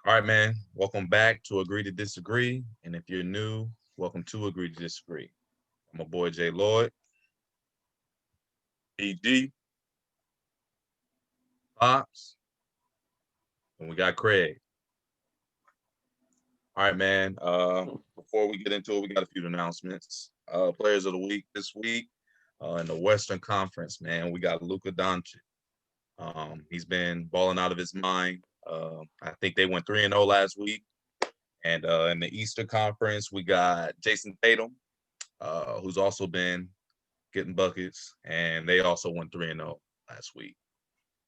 All right, man. Welcome back to Agree to Disagree. And if you're new, welcome to Agree to Disagree. I'm a boy Jay Lloyd, ED, Pops, and we got Craig. All right, man. Before we get into it, we got a few announcements. Players of the week this week in the Western Conference, man. We got Luka Doncic. He's been balling out of his mind. I think they went 3-0 last week. And in the Eastern Conference, we got Jason Tatum, who's also been getting buckets, and they also went 3-0 last week.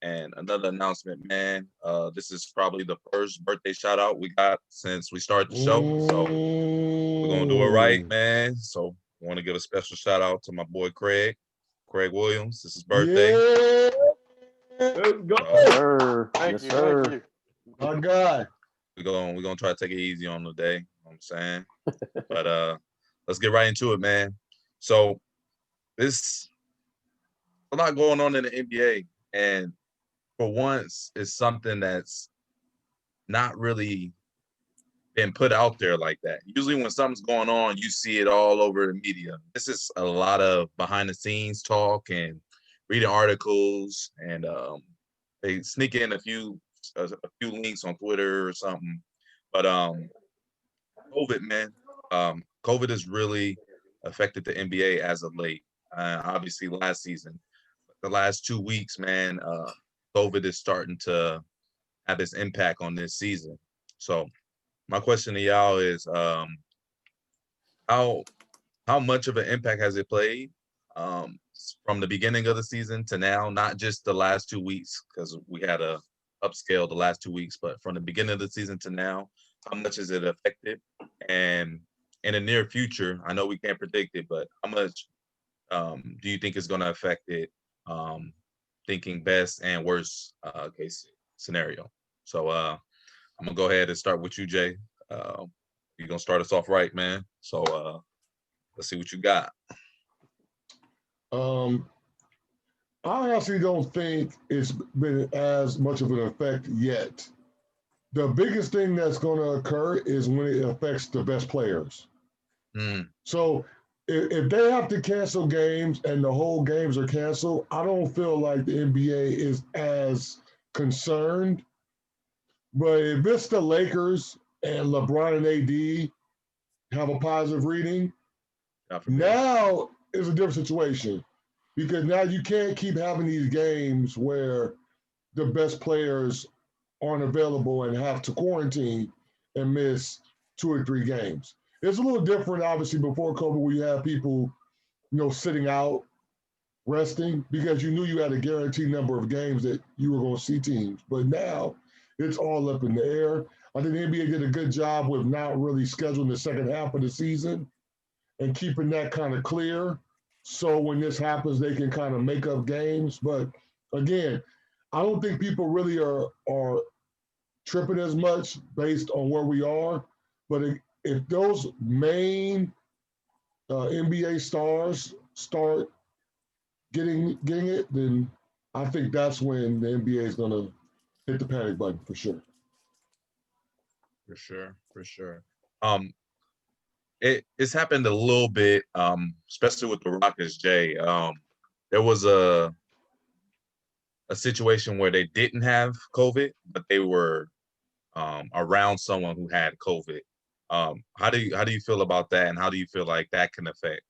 And another announcement, man. This is probably the first birthday shout out we got since we started the show. So we're gonna do it right, man. So I want to give a special shout out to my boy Craig Williams. This is birthday. Yeah, let's go. Yes, sir. Thank you. My God. We're gonna try to take it easy on the day. You know what I'm saying? But let's get right into it, man. So this a lot going on in the NBA, and for once, it's something that's not really been put out there like that. Usually, when something's going on, you see it all over the media. This is a lot of behind the scenes talk and reading articles, and they sneak in a few links on Twitter or something. But COVID, man, COVID has really affected the NBA as of late. Obviously, last season, the last 2 weeks, man, COVID is starting to have its impact on this season. So my question to y'all is, how how much of an impact has it played from the beginning of the season to now? Not just the last 2 weeks, because we had a upscale the last 2 weeks, but from the beginning of the season to now, how much is it affected? And in the near future, I know we can't predict it, but how much do you think is going to affect it? Thinking best and worst case scenario. So I'm gonna go ahead and start with you, Jay. Uh, you're gonna start us off right, man. So let's see what you got. Um, I actually don't think it's been as much of an effect yet. The biggest thing that's going to occur is when it affects the best players. Mm, So if they have to cancel games and the whole games are canceled, I don't feel like the NBA is as concerned. But if it's the Lakers and LeBron and AD have a positive reading, God forbid. now is a different situation because now you can't keep having these games where the best players aren't available and have to quarantine and miss 2 or 3 games. It's a little different, obviously, before COVID, where you have people, sitting out, resting, because you knew you had a guaranteed number of games that you were going to see teams. But now it's all up in the air. I think the NBA did a good job with not really scheduling the second half of the season and keeping that kind of clear. So when this happens, they can kind of make up games. But again, I don't think people really are tripping as much based on where we are. But if those main NBA stars start getting it, then I think that's when the NBA is going to hit the panic button for sure. For sure, for sure. Um, it's happened a little bit, especially with the Rockets, Jay. There was a situation where they didn't have COVID, but they were around someone who had COVID. How do you feel about that, and how do you feel like that can affect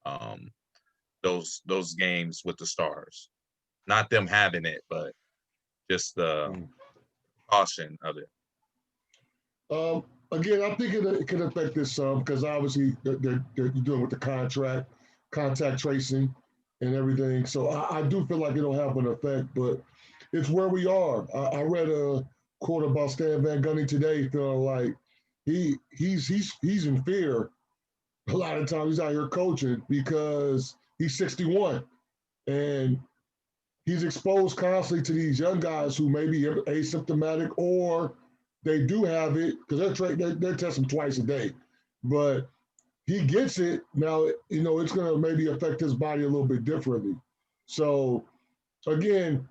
um, those games with the stars? Not them having it, but just the Mm. caution of it. Again, I think it can affect this some because obviously you're dealing with the contact tracing, and everything. So I do feel like it'll have an effect, but it's where we are. I read a quote about Stan Van Gundy today, feeling like he's in fear. A lot of times he's out here coaching because he's 61 and he's exposed constantly to these young guys who may be asymptomatic or they do have it because they're testing twice a day. But he gets it now. It's going to maybe affect his body a little bit differently. So again,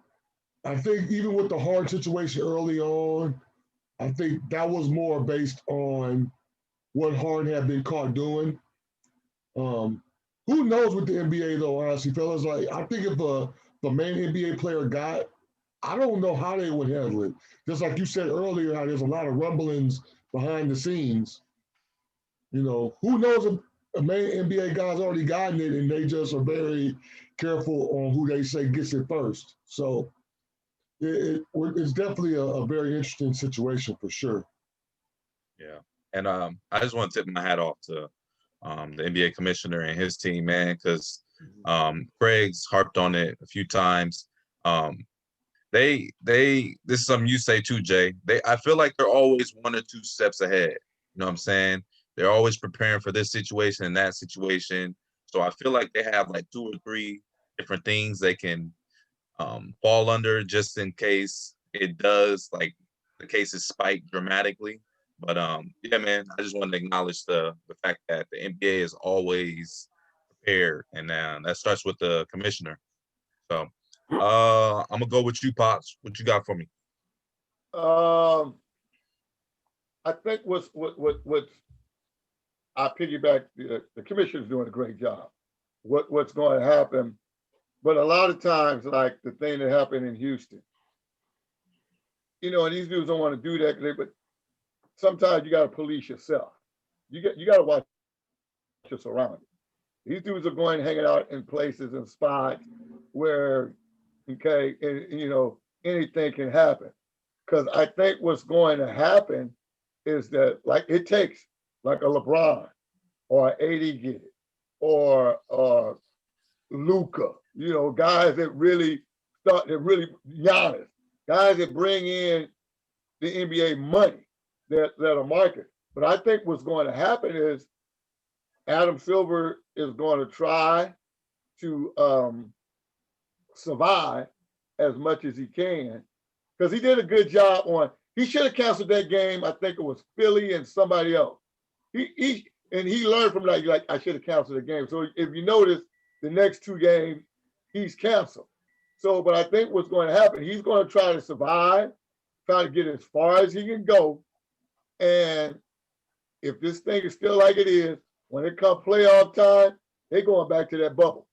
I think even with the hard situation early on, I think that was more based on what Harden had been caught doing. Um, who knows with the NBA though, honestly, fellas? Like, I think if a main NBA player got, I don't know how they would handle it. Just like you said earlier, how there's a lot of rumblings behind the scenes. Who knows if a main NBA guy's already gotten it and they just are very careful on who they say gets it first. So it's definitely a very interesting situation for sure. Yeah. And I just want to tip my hat off to the NBA commissioner and his team, man, because Craig's harped on it a few times. This is something you say too, Jay. I feel like they're always 1 or 2 steps ahead. You know what I'm saying? They're always preparing for this situation and that situation. So I feel like they have like 2 or 3 different things they can fall under just in case it does, like the cases spike dramatically. But yeah, man, I just wanted to acknowledge the fact that the NBA is always prepared, and that starts with the commissioner. So I'm gonna go with you, Pops. What you got for me? I think what's I piggyback. The commissioner's doing a great job. What's going to happen? But a lot of times, like the thing that happened in Houston, and these dudes don't want to do that. But sometimes you got to police yourself. You got to watch your surroundings. These dudes are going hanging out in places and spots where, okay, and, anything can happen. Because I think what's going to happen is that, like, it takes like a LeBron or AD get it, or Luca, guys that really Giannis, guys that bring in the NBA money that are market. But I think what's going to happen is Adam Silver is going to try to survive as much as he can, because he did a good job he should have canceled that game. I think it was Philly and somebody else. He learned from that. Like, I should have canceled the game. So if you notice, the next 2 games, he's canceled. So, but I think what's going to happen, he's going to try to survive, try to get as far as he can go. And if this thing is still like it is, when it comes playoff time, they're going back to that bubble,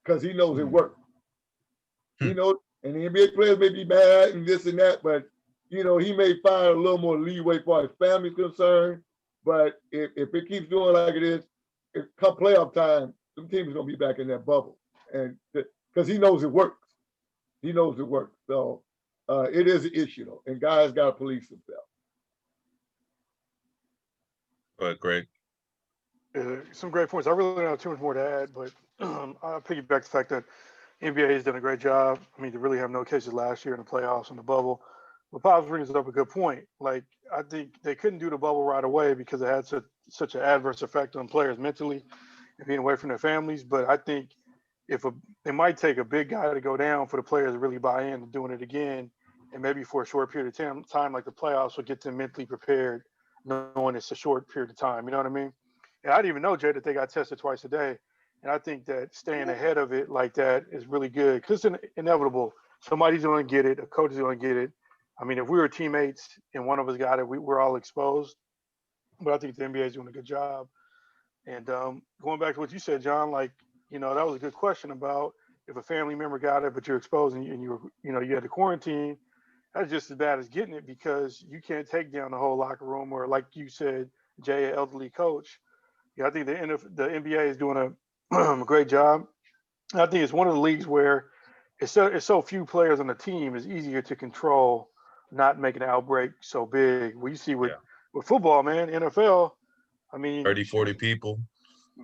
because he knows it works. And the NBA players may be mad and this and that, but he may find a little more leeway for his family's concerned. But if it keeps doing like it is, if come playoff time, some teams are gonna be back in that bubble, and because he knows it works. He knows it works. So it is an issue though, and guys got to police themselves. Go ahead, Greg. Some great points. I really don't have too much more to add, but I'll piggyback the fact that NBA has done a great job. I mean, they really have no cases last year in the playoffs in the bubble. But Pops brings up a good point. Like, I think they couldn't do the bubble right away because it had such an adverse effect on players mentally and being away from their families. But I think it might take a big guy to go down for the players to really buy in to doing it again, and maybe for a short period of time, like the playoffs, will get them mentally prepared, knowing it's a short period of time. You know what I mean? And I didn't even know, Jay, that they got tested twice a day. And I think that staying ahead of it like that is really good, because it's inevitable. Somebody's going to get it. A coach is going to get it. I mean, if we were teammates and one of us got it, we're all exposed. But I think the NBA is doing a good job. And going back to what you said, John, like, that was a good question about if a family member got it, but you're exposed and you had to quarantine. That's just as bad as getting it, because you can't take down the whole locker room, or like you said, Jay, an elderly coach. Yeah, I think the NBA is doing a great job. I think it's one of the leagues where it's so few players on the team, it's easier to control not making an outbreak so big. We see with football, man, NFL, I mean, 30, 40 people.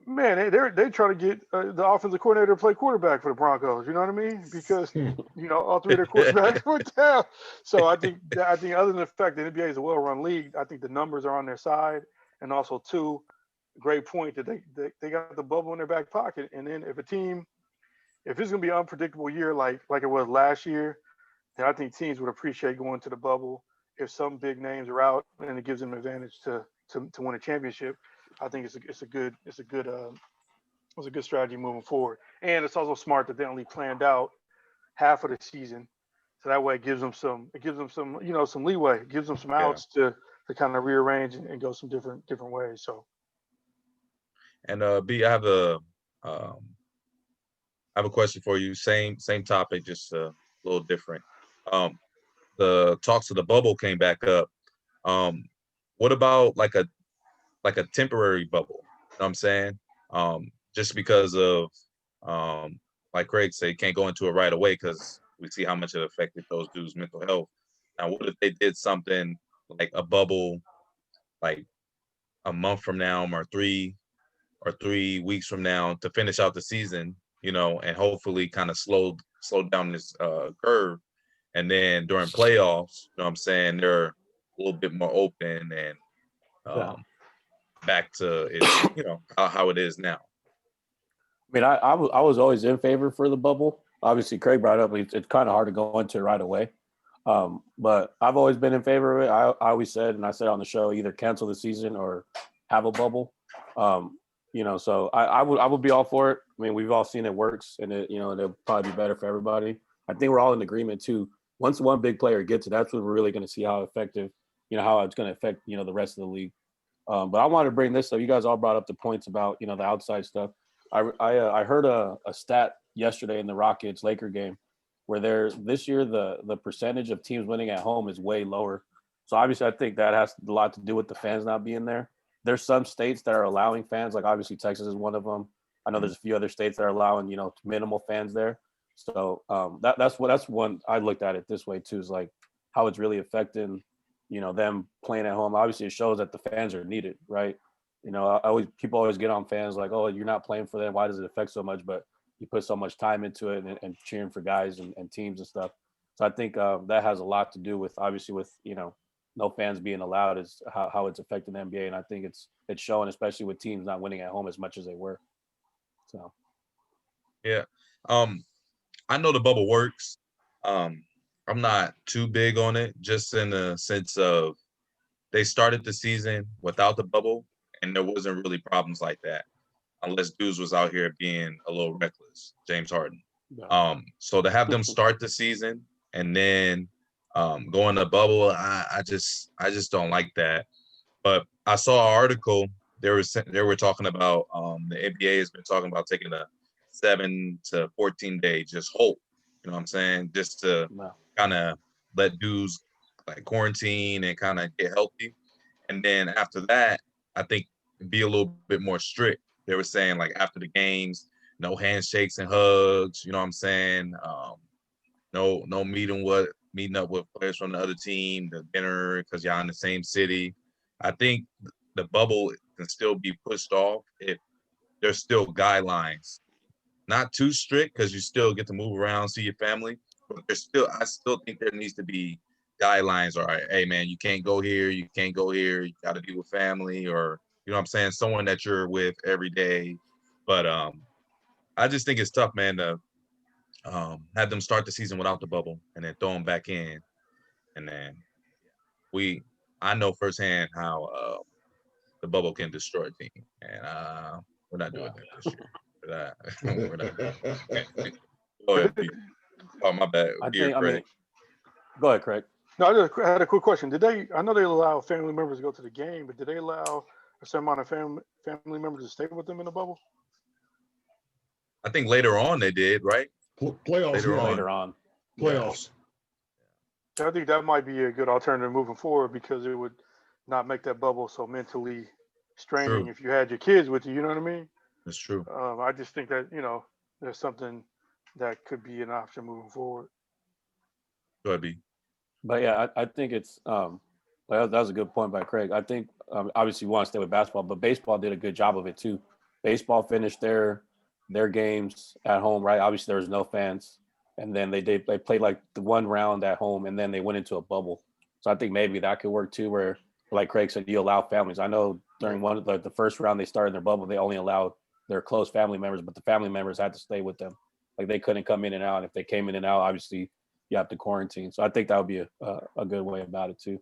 Man, they try to get the offensive coordinator to play quarterback for the Broncos. You know what I mean? Because all 3 of their quarterbacks went down. So I think other than the fact that the NBA is a well-run league, I think the numbers are on their side, and also too, great point that they got the bubble in their back pocket. And then if it's gonna be an unpredictable year like it was last year, then I think teams would appreciate going to the bubble if some big names are out, and it gives them an advantage to win a championship. I think it's a good strategy moving forward. And it's also smart that they only planned out half of the season So that way it gives them some some leeway. It gives them some outs to kind of rearrange and go some different ways. So. And B, I have a question for you. Same topic, just a little different. The talks of the bubble came back up. What about like a temporary bubble? You know what I'm saying? Just because of like Craig said, can't go into it right away because we see how much it affected those dudes' mental health. Now, what if they did something like a bubble, like a month from now or 3 weeks from now to finish out the season, and hopefully kind of slow down this curve. And then during playoffs, you know what I'm saying, they're a little bit more open and back to it, how it is now. I mean, I was always in favor for the bubble. Obviously, Craig brought it up. It's kind of hard to go into it right away. But I've always been in favor of it. I always said, and I said on the show, either cancel the season or have a bubble. So I would be all for it. I mean, we've all seen it works, and it'll probably be better for everybody. I think we're all in agreement too. Once one big player gets it, that's when we're really going to see how effective, how it's going to affect, the rest of the league. But I wanted to bring this up. You guys all brought up the points about, the outside stuff. I heard a stat yesterday in the Rockets-Laker game where this year the percentage of teams winning at home is way lower. So obviously I think that has a lot to do with the fans not being there. There's some states that are allowing fans, like obviously Texas is one of them. I know there's a few other states that are allowing, minimal fans there. So that's one I looked at it this way too, is like how it's really affecting, them playing at home. Obviously it shows that the fans are needed, right? People always get on fans like, oh, you're not playing for them. Why does it affect so much? But you put so much time into it and cheering for guys and teams and stuff. So I think that has a lot to do with, obviously with, no fans being allowed is how it's affecting the NBA. And I think it's showing, especially with teams not winning at home as much as they were. So. Yeah. I know the bubble works. I'm not too big on it, just in the sense of they started the season without the bubble and there wasn't really problems like that, unless dudes was out here being a little reckless, James Harden. No. So to have them start the season and then go in the bubble, I just don't like that. But I saw an article they were talking about the NBA has been talking about taking a 7 to 14 day just hold. You know what I'm saying? Just to kind of let dudes like quarantine and kind of get healthy. And then after that, I think be a little bit more strict. They were saying like after the games, no handshakes and hugs. You know what I'm saying? No meeting up with players from the other team, the dinner because y'all in the same city. I think the bubble can still be pushed off if there's still guidelines. Not too strict because you still get to move around, see your family, but I still think there needs to be guidelines. All right, hey man, you can't go here, you got to be with family, or you know what I'm saying, someone that you're with every day. But I just think it's tough, man, to have them start the season without the bubble and then throw them back in, and then I know firsthand how the bubble can destroy a team, and we're not doing that this year. We're not. Go ahead. Oh, my bad. Go ahead, Craig. No, I had a quick question. I know they allow family members to go to the game, but did they allow a certain amount of family members to stay with them in the bubble? I think later on they did, right? Playoffs. Later on. Playoffs. Yeah. I think that might be a good alternative moving forward because it would not make that bubble so mentally straining if you had your kids with you. You know what I mean? That's true. I just think that, there's something that could be an option moving forward. Go ahead, B. But yeah, I think it's that was a good point by Craig. I think obviously you want to stay with basketball, but baseball did a good job of it too. Baseball finished their games at home, right? Obviously there was no fans, and then they played like the one round at home, and then they went into a bubble. So I think maybe that could work too, where like Craig said, you allow families. I know during one of the first round they started their bubble, they only allowed their close family members, but the family members had to stay with them. Like they couldn't come in and out. If they came in and out, obviously you have to quarantine. So I think that would be a good way about it too.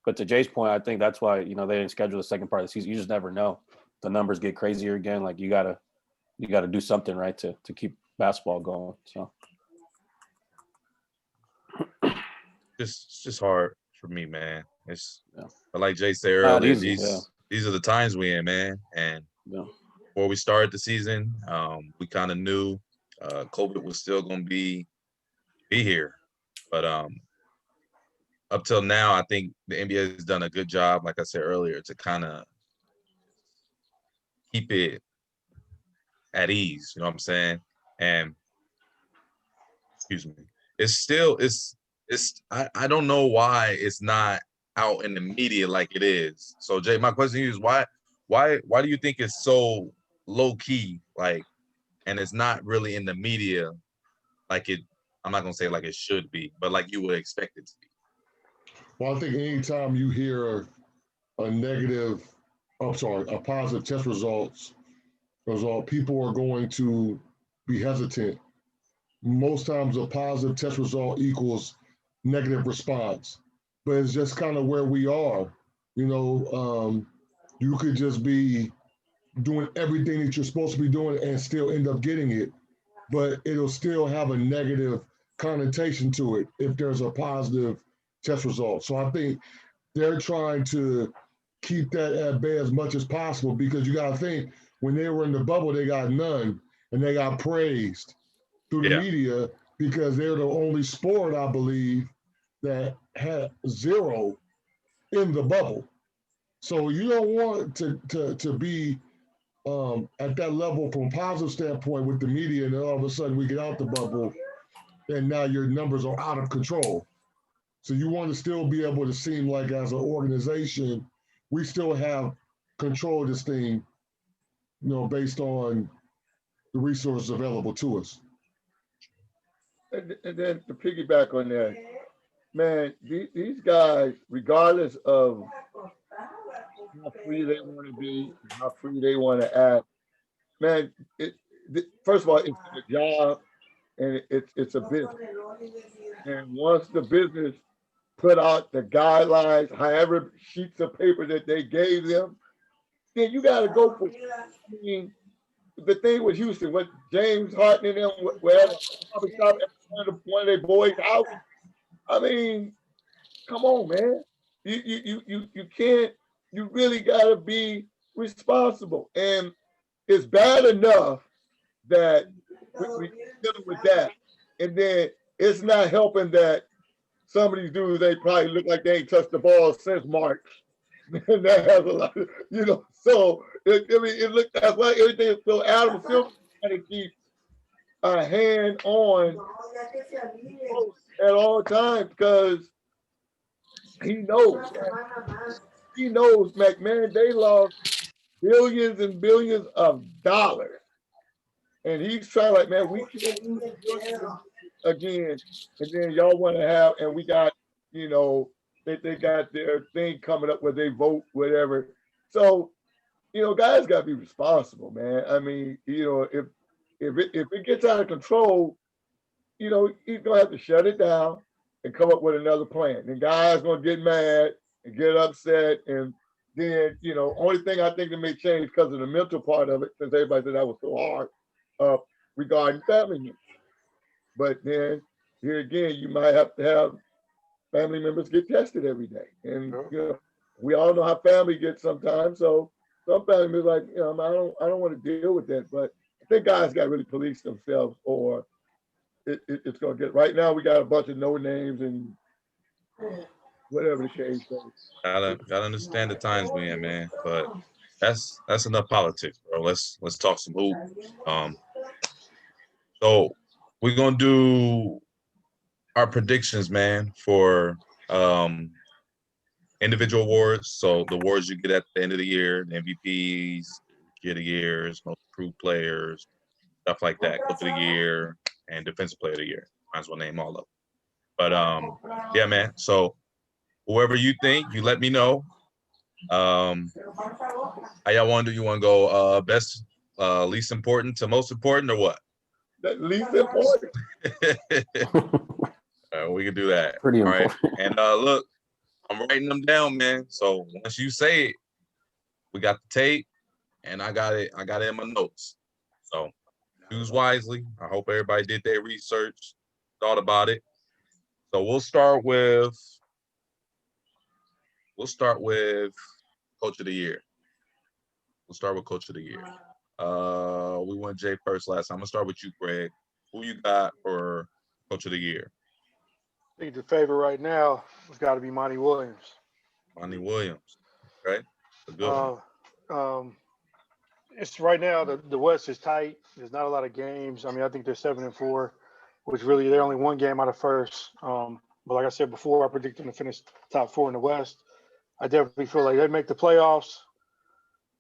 But to Jay's point, I think that's why, they didn't schedule the second part of the season. You just never know. The numbers get crazier again. Like you gotta do something right to keep basketball going. So it's just hard for me, man. It's Yeah. but like Jay said Not earlier, easy. Yeah. these are the times we in, man. And Yeah. before we started the season, we kind of knew COVID was still going to be here, but up till now, I think the NBA has done a good job, like I said earlier, to kind of keep it at ease. You know what I'm saying? And excuse me, I don't know why it's not out in the media like it is. So Jay, my question to you is why do you think it's so low key, like, and it's not really in the media like it? I'm not gonna say like it should be, but like you would expect it to be. Well, I think anytime you hear a positive test result, people are going to be hesitant. Most times, a positive test result equals negative response, but it's just kind of where we are. You could just be doing everything that you're supposed to be doing and still end up getting it, but it'll still have a negative connotation to it if there's a positive test result. So I think they're trying to keep that at bay as much as possible because you got to think when they were in the bubble, they got none and they got praised through the media because they're the only sport, I believe, that had zero in the bubble. So you don't want to be at that level from a positive standpoint with the media, and then all of a sudden we get out the bubble, and now your numbers are out of control. So you want to still be able to seem like as an organization, we still have control of this thing, based on the resources available to us. And then to piggyback on that, man, these guys, regardless of how free they want to be, how free they want to act, man, first of all, it's a job and it's a business. And once the business put out the guidelines, however sheets of paper that they gave them, then you got to go for it. I mean, the thing with Houston, what James Harden and them were at a stop at one of their boys' house. I mean, come on, man. You can't. You really got to be responsible, and it's bad enough that we dealing with that, and then it's not helping that some of these dudes they probably look like they ain't touched the ball since March. And that has a lot, So it looked that's why everything is so Adam Silver trying to keep a hand on at all times because he knows, McMahon, they lost billions and billions of dollars. And he's trying like, man, we can't lose billions again. And then y'all want to have, and we got, they got their thing coming up where they vote, whatever. So, guys got to be responsible, man. I mean, if it gets out of control, he's gonna have to shut it down and come up with another plan. And guys gonna get mad and get upset, and then only thing I think that may change because of the mental part of it, since everybody said that was so hard, regarding family members. But then here again, you might have to have family members get tested every day, and we all know how family gets sometimes. So some family members like, I don't want to deal with that. But I think guys got to really police themselves, or it's going to get. Right now, we got a bunch of no names and whatever the case is. Gotta understand the times we in, man. But that's enough politics, bro. Let's talk some hoop. So we're gonna do our predictions, man, for individual awards. So the awards you get at the end of the year, the MVPs, Kid of the Years, Most Improved Players, stuff like that, Coach of the Year, and Defensive Player of the Year. Might as well name all of them. But yeah, man. So whoever you think, you let me know. How y'all want to do? You want to go best, least important to most important, or what? Least important. We can do that. Pretty all important. Right. And look, I'm writing them down, man. So once you say it, we got the tape, and I got it in my notes. So choose wisely. I hope everybody did their research, thought about it. So we'll start with Coach of the Year. We'll start with Coach of the Year. We went Jay first last time. I'm gonna start with you, Greg. Who you got for Coach of the Year? I think the favorite right now has got to be Monty Williams. Monty Williams. Okay. A good one. It's right now the West is tight. There's not a lot of games. I mean, I think they're 7-4, which really they're only one game out of first. But like I said before, I predict them to finish top 4 in the West. I definitely feel like they make the playoffs.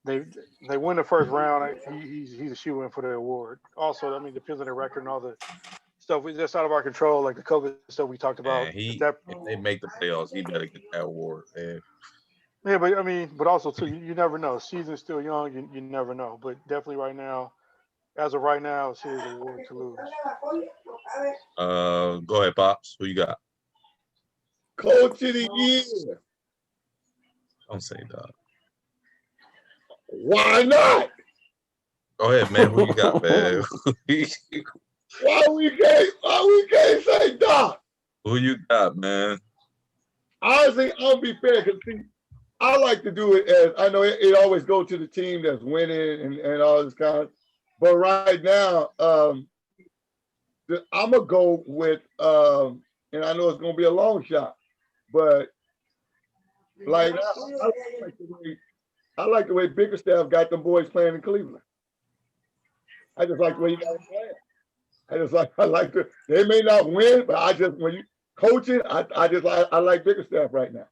They win the first round. He's a shoe-in for the award. Also, I mean, depends on their record and all the stuff that's out of our control, like the COVID stuff we talked about. Man, if they make the playoffs, he better get that award, man. Yeah, but I mean, but also too, you never know. Season's still young. You never know. But definitely right now, as of right now, it's his award to lose. Go ahead, Pops. Who you got? Coach of the Year. Don't say that. Why not? Go ahead, man. Who you got, man? Why we can't say Doc? Who you got, man? Honestly, I'll be fair because I like to do it as I know it always goes to the team that's winning and all this kind of. But right now, I'm gonna go with and I know it's gonna be a long shot, but like I like the way Bickerstaff got them boys playing in Cleveland. I just like the way you got them playing. I like they may not win, but I just when you coaching, I like Bickerstaff right now.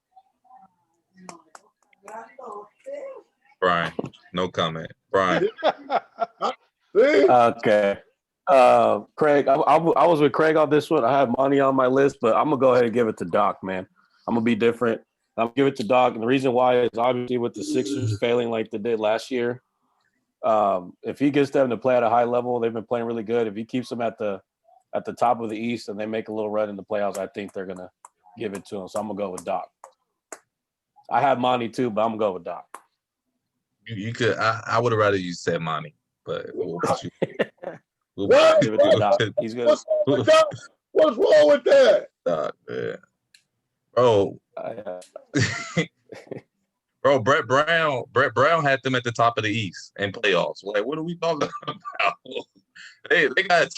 Brian, no comment. Brian. Okay. Craig, I was with Craig on this one. I have money on my list, but I'm gonna go ahead and give it to Doc, man. I'm gonna be different. I'm gonna give it to Doc, and the reason why is obviously with the Sixers failing like they did last year. If he gets them to play at a high level, they've been playing really good. If he keeps them at the top of the East and they make a little run in the playoffs, I think they're gonna give it to him. So I'm gonna go with Doc. I have Monty too, but I'm gonna go with Doc. You could. I would have rather you said Monty, but we'll put you. What? Give it to Doc. He's good. What's wrong with that? Doc, man. Bro. Bro, Brett Brown had them at the top of the East in playoffs. Like, what are we talking about? They got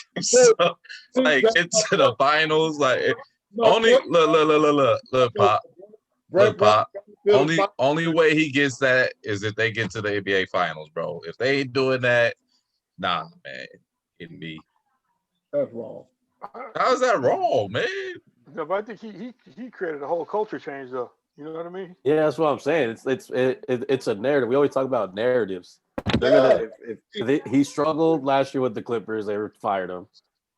like into the finals. Like only look, Pop. Look, Pop. Only way he gets that is if they get to the NBA finals, bro. If they ain't doing that, nah, man. It'd be. That's wrong. How's that wrong, man? No, but I think he created a whole culture change, though. You know what I mean? Yeah, that's what I'm saying. It's a narrative. We always talk about narratives. They're gonna. He struggled last year with the Clippers. They fired him.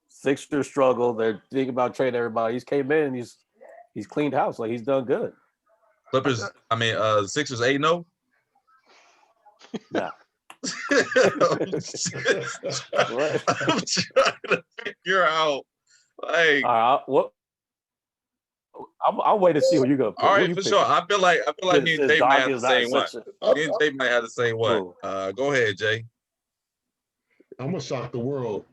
Sixers struggled. They're thinking about trading everybody. He's came in. And he's cleaned house. Like he's done good. Clippers. I mean, Sixers 8-0. Nah. I'm trying to figure out, like, what? I'll wait to see what you're gonna put. All right, for sure. I feel like me and Jay might have the same one. Me and Jay might have the same one. Go ahead, Jay. I'm gonna shock the world.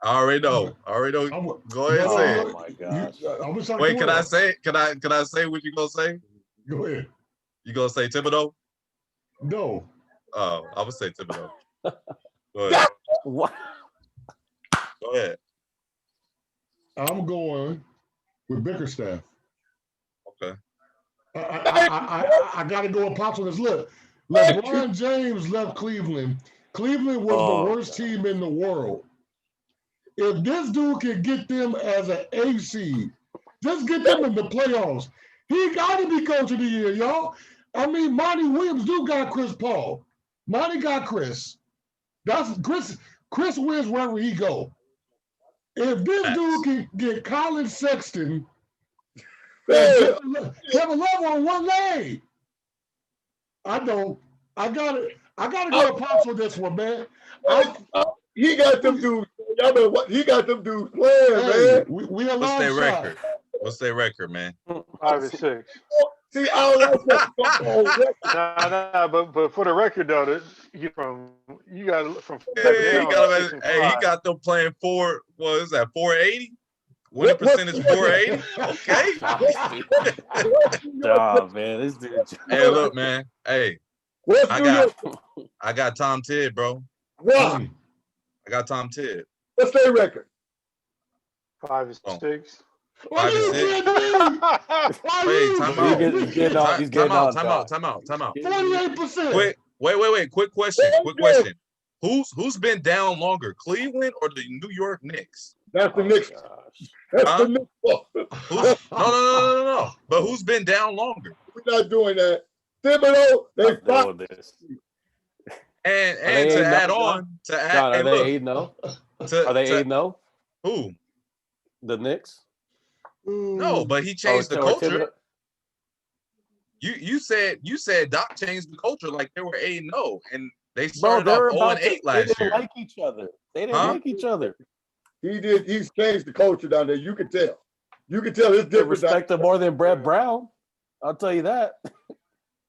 I already know. Go ahead and say it. Oh my gosh. I'm gonna shock Wait, the can world. I say it? Can I say what you gonna say? Go ahead. You gonna say Thibodeau? No. Oh, I would say Thibodeau. Go ahead. What? Go ahead. I'm going with Bickerstaff. Okay. I got to go with Pops on this. Look, LeBron James left Cleveland. Cleveland was the worst team in the world. If this dude can get them as an A seed, just get them in the playoffs, he got to be coach of the year, y'all. I mean, Monty Williams do got Chris Paul. Monty got Chris. That's Chris. Chris wins wherever he go. If this dude can get Colin Sexton, have a love on one leg. I don't. I gotta go to Pops with this one, man. He got them dudes. Y'all know what? He got them dudes playing, man. We a What's long their shot. record? What's their record, man? 5-6. See, I don't like that. Nah, but for the record though, you got from He got them playing 480? winning percentage 480. Okay. Nah, man, this dude. Hey, look, man. Hey, What's I New York? got Tom Tidd, bro. What? I got Tom Tidd. What's their record? 5 and Oh. 6. 5 and 6. Wait, time out. He's getting on. He's getting on. Time out. 48%. Wait. Quick question. Who's been down longer, Cleveland or the New York Knicks? That's the Knicks. That's Huh? the Knicks. No. But who's been down longer? We're not doing that. Thibodeau, they Stop fought. doing this. And they to 8-0, add John? on, John, are they 8-0? Are they 8-0? Who? The Knicks? No, but he changed the Or culture. Thibodeau? You said Doc changed the culture like they were 8-0, and they Bro, started they were off about 0-8 to, last they didn't year. like each other. They didn't Huh? like each other. He did. He's changed the culture down there. You can tell. You can tell it's They different. respect him more than Brett Brown. I'll tell you that.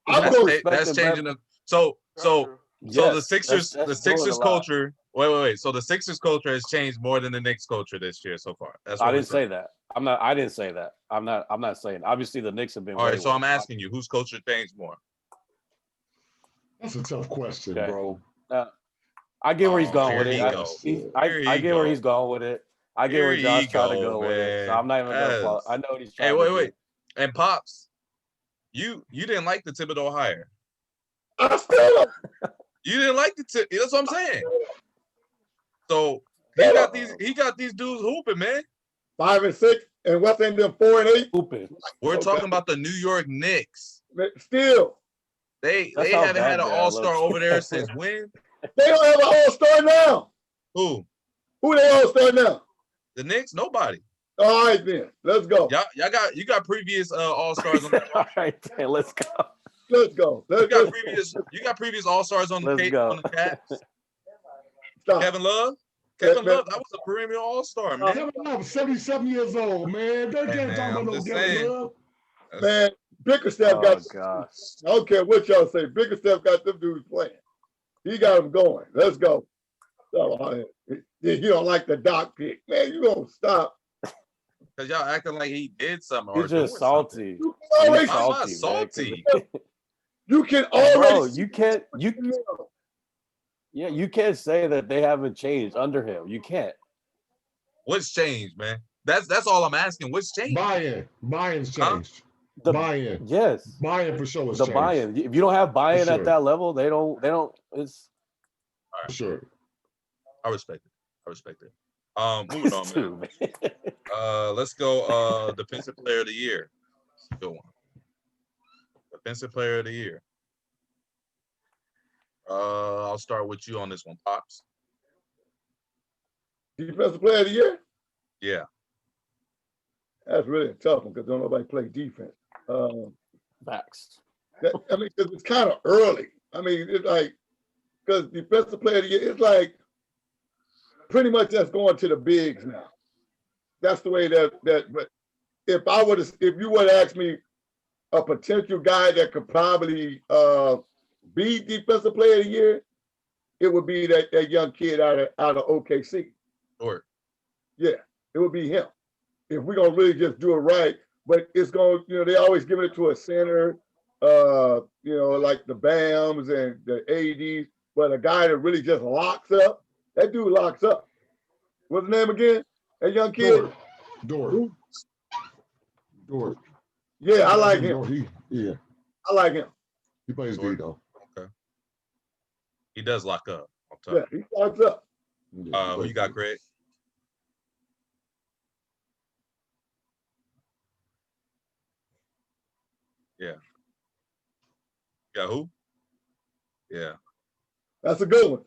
I'm going. That's changing the so Yes, the Sixers that's the doing a Sixers lot. culture. Wait. So the Sixers culture has changed more than the Knicks culture this year so far. That's what I didn't say that. I didn't say that. I'm not saying. Obviously, the Knicks have been. All right, so way I'm worse. asking you, whose culture changed more? That's a tough question, Okay. bro. I get where he's going here with it. he I go. get where he's going with it. I get where Here Josh he trying to go, go with it. So man. I'm not even gonna follow. Yes. I know what he's trying Hey, to do. wait. And Pops, you didn't like the Thibodeau hire. I still. You didn't like the tip. That's what I'm saying. So he got these dudes hooping, man. 5 and 6, and what's in them 4 and 8? Stupid. We're Okay. talking about the New York Knicks. Still, They That's how haven't bad had an they are, all-star low-key. over there since when? they don't have an all-star now. Who? Who they all-star now? The Knicks? Nobody. All right, then. Let's go. You got previous all-stars on the All right, then, let's go. Let's go. you got previous all-stars on the Let's go. on the Caps. Stop. Kevin Love, Man, that was a perennial all-star, man. Kevin Love, 77 years old, man. They Hey, can't man, talk about I'm no just Kevin saying. Love. Man, Bickerstaff Oh got. gosh. I don't care what y'all say. Bickerstaff got them dudes playing. He got them going. Let's go. Oh, you don't like the Doc pick, man. You gonna stop? Because y'all acting like he did something. He's or doing just salty. You can something. always, I'm not man, salty. you can Bro, always. you can't say that they haven't changed under him. You can't. What's changed, man? That's all I'm asking. What's changed? Buy-in's Huh? changed. The Buy-in. Yes. Buy-in for sure is The changed. buy-in. If you don't have buy-in For at sure. that level, they don't it's For sure. I respect it. Moving on, man. too, man. Let's go. Defensive Player of the Year. Good one. Defensive Player of the Year. I'll start with you on this one, Pops. Defensive player of the year? Yeah. That's really a tough one because don't nobody play defense. Facts. Because it's kind of early. I mean, it's like, because defensive player of the year, it's like pretty much that's going to the bigs now. That's the way that but if you were to ask me a potential guy that could probably be defensive player of the year, it would be that young kid out of OKC. Sure. Yeah, it would be him. If we're gonna really just do it right, but it's gonna, they always give it to a center, like the BAMs and the ADs, but a guy that really just locks up, that dude locks up. What's his name again? That young kid? Dort. Yeah, I like him. Yeah. I like him. He plays D though. Okay. He does lock up. Yeah, he locks up. Yeah, Who you got, Craig? Yeah. You got who? Yeah. That's a good one.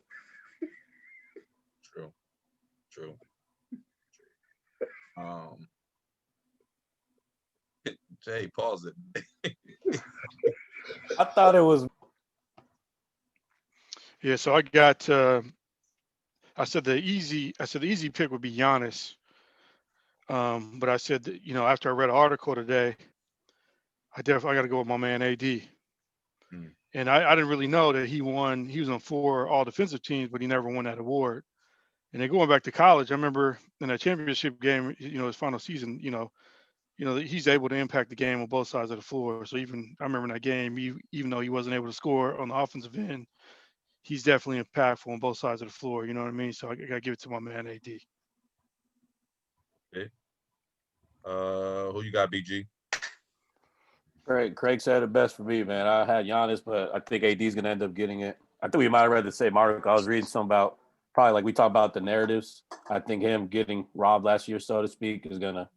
True. Jay, pause it. I thought it was Yeah, so I got. I said the easy pick would be Giannis. But I said that, after I read an article today, I got to go with my man AD. And I didn't really know that he was on 4 all defensive teams, but he never won that award. And then going back to college, I remember in that championship game, his final season, he's able to impact the game on both sides of the floor. So even I remember in that game, even though he wasn't able to score on the offensive end, he's definitely impactful on both sides of the floor. You know what I mean? So I gotta give it to my man AD. Okay. Who you got, BG? Craig said it best for me, man. I had Giannis, but I think AD's going to end up getting it. I think we might have rather say Mark. I was reading something about probably like we talked about the narratives. I think him getting robbed last year, so to speak, is going to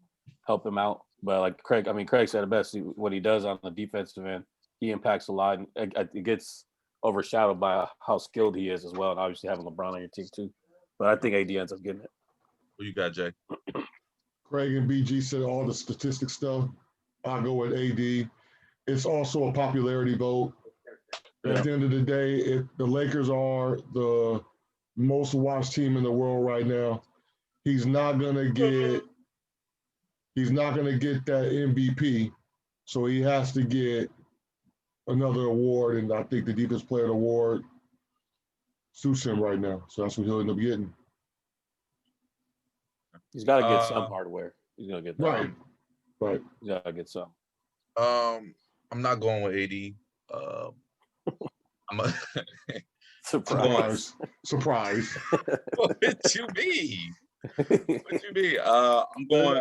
help him out. But like Craig said it best. What he does on the defensive end, he impacts a lot. And it gets overshadowed by how skilled he is as well. And obviously having LeBron on your team too. But I think AD ends up getting it. Who you got, Jay? Craig and BG said all the statistic stuff. I'll go with AD. It's also a popularity vote. At the end of the day, the Lakers are the most watched team in the world right now. He's not gonna get that MVP, so he has to get another award. And I think the Defense Player Award suits him right now, so that's what he'll end up getting. He's got to get some hardware. He's gonna get that. Right. He's got to get some. I'm not going with AD. Surprise. Surprise. What you mean? What you mean? I'm going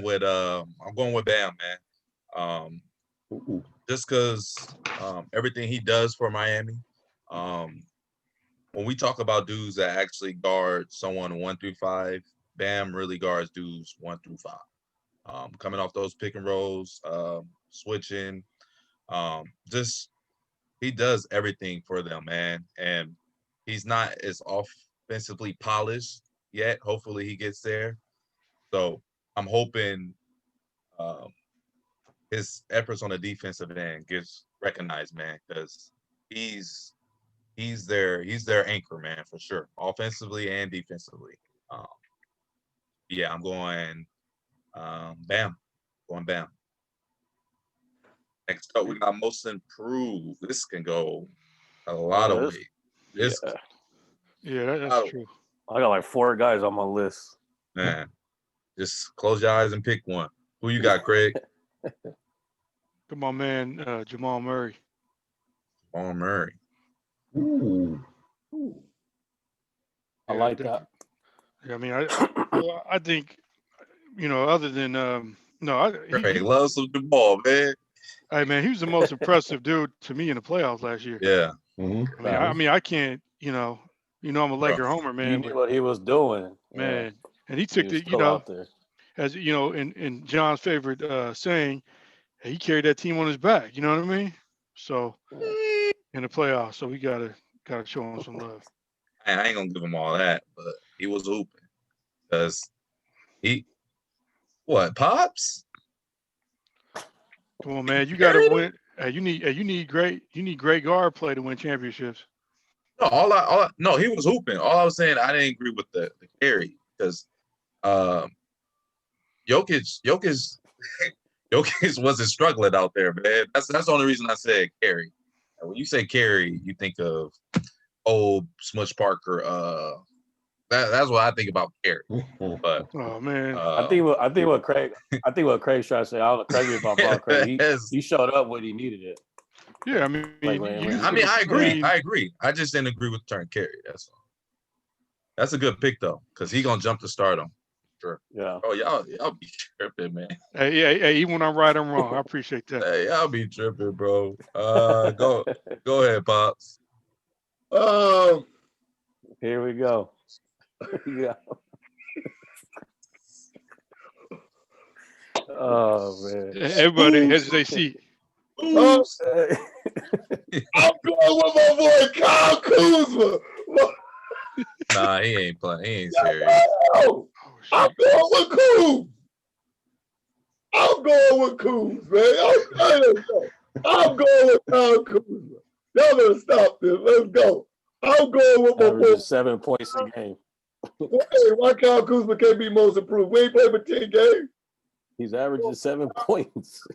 with Bam, man. Just because everything he does for Miami. When we talk about dudes that actually guard someone 1 through 5, Bam really guards dudes 1 through 5. Coming off those pick and rolls, switching, just he does everything for them, man. And he's not as offensively polished yet. Hopefully he gets there. So I'm hoping his efforts on the defensive end gets recognized, man, because he's their anchor, man, for sure, offensively and defensively. Yeah, I'm going Bam. Going Bam. Next up, we got most improved. This can go a lot of ways. That's true. I got like 4 guys on my list. Man, just close your eyes and pick one. Who you got, Craig? Come on, man, Jamal Murray. Jamal Murray. Ooh. I like that. Yeah, I mean, I think, other than Craig loves some Jamal, man. Hey, man, he was the most impressive dude to me in the playoffs last year. Yeah. Mm-hmm. I can't, I'm a Laker homer, man. You knew what he was doing, man. And he took out there. As in John's favorite saying, he carried that team on his back. You know what I mean? So in the playoffs, so we gotta show him some love. I ain't gonna give him all that, but he was hooping because Pops? Come on, man, you gotta win. You need great guard play to win championships. No, no, he was hooping. All I was saying, I didn't agree with the carry because Jokic wasn't struggling out there, man. That's the only reason I said carry. And when you say carry, you think of old Smush Parker. That's what I think about carry. But oh man, I think what Craig's trying to say. I don't know, Craig, if I'm wrong, Craig. He showed up when he needed it. Yeah, I mean, I agree. I just didn't agree with the term carry. That's all. That's a good pick though, because he's gonna jump to stardom. Sure. Yeah. Oh, y'all be tripping, man. Hey, even when I'm right, I'm wrong. I appreciate that. Hey, y'all be tripping, bro. Go ahead, Pops. Here we go. Yeah. Oh man. Everybody has their seat. I'm going with my boy Kyle Kuzma. Nah, he ain't playing. He ain't serious. I'm going with Kuz. I'm going with Kuz, man. I'm going with Kyle Kuzma. Y'all better stop this. Let's go. I'm going with my boy. 7 points a game. Hey, why Kyle Kuzma can't be most improved? We ain't played for 10 games. He's averaging 7 points.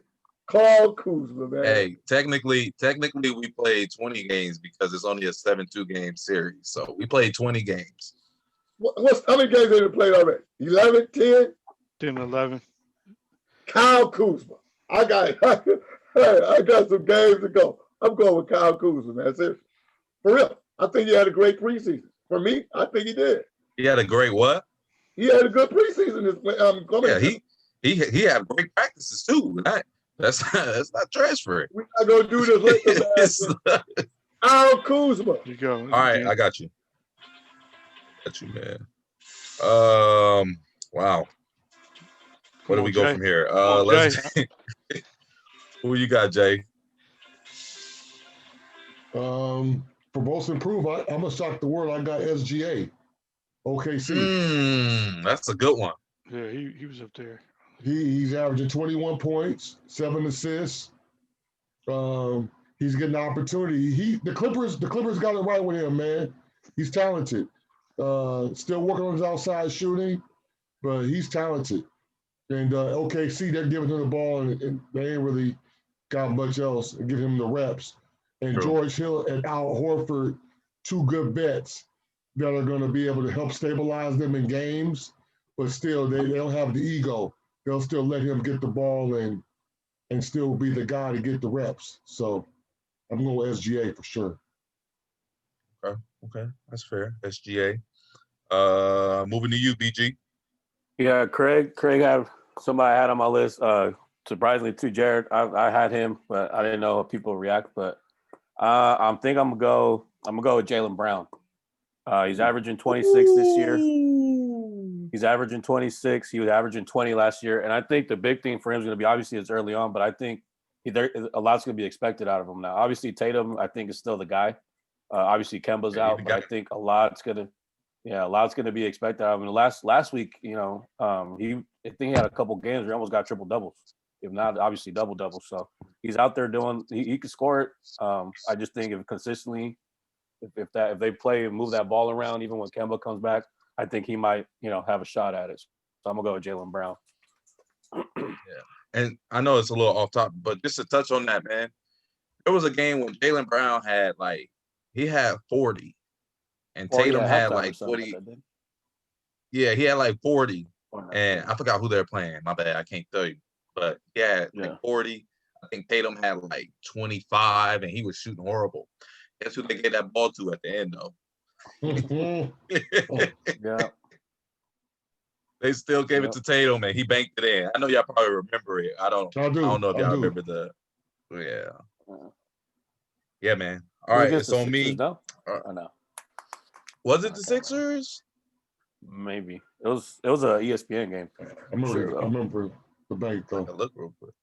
Kyle Kuzma, man. Hey, technically, we played 20 games because it's only a 7-2 game series. So we played 20 games. How many games they played already? 11, 10? 10 11. Kyle Kuzma. I got some games to go. I'm going with Kyle Kuzma, man. Seriously. For real. I think he had a great preseason. For me, I think he did. He had a great what? He had a good preseason. He had great practices too. That's not transferring. We're not gonna do this later, man. Kyle Kuzma. There you go. All right, I got you. Got you, man. Wow. Where do we go from here? Let's. Who you got, Jay? For most improved, I'm gonna shock the world. I got SGA, OKC. That's a good one. Yeah, he was up there. He's averaging 21 points, 7 assists. He's getting the opportunity. The Clippers got it right with him, man. He's talented. Still working on his outside shooting, but he's talented. And OKC, they're giving him the ball, and they ain't really got much else and give him the reps. And True. George Hill and Al Horford, two good vets that are going to be able to help stabilize them in games, but still they don't have the ego. They'll still let him get the ball and still be the guy to get the reps. So I'm going with SGA for sure. Okay, that's fair. SGA. Moving to you, BG. Yeah, Craig had somebody I had on my list. Surprisingly, too, Jared. I had him, but I didn't know how people react. But I'm gonna go with Jaylen Brown. He's averaging 26 this year. He's averaging 26. He was averaging 20 last year. And I think the big thing for him is going to be, obviously it's early on, but I think a lot's going to be expected out of him now. Obviously Tatum, I think, is still the guy. Obviously Kemba's out, but I think a lot's going to be expected out of him. Last week, I think he had a couple games where he almost got triple doubles, if not obviously double doubles. So he's out there doing. He can score it. I just think if consistently, if they play and move that ball around, even when Kemba comes back, I think he might have a shot at it. So I'm gonna go with Jaylen Brown. Yeah, and I know it's a little off topic, but just to touch on that, man, there was a game when Jaylen Brown had 40, and Tatum had 40. Yeah, he had 40, and I forgot who they're playing. My bad, I can't tell you. But he had 40. I think Tatum had 25, and he was shooting horrible. Guess who they gave that ball to at the end, though? Yeah. They still gave it to Tatum, and he banked it in. I know y'all probably remember it. I don't know if y'all remember the. Yeah, man. All right, it's on me. No? Or no? Was it the Sixers? Maybe it was a ESPN game. I remember the bank though. Look real quick.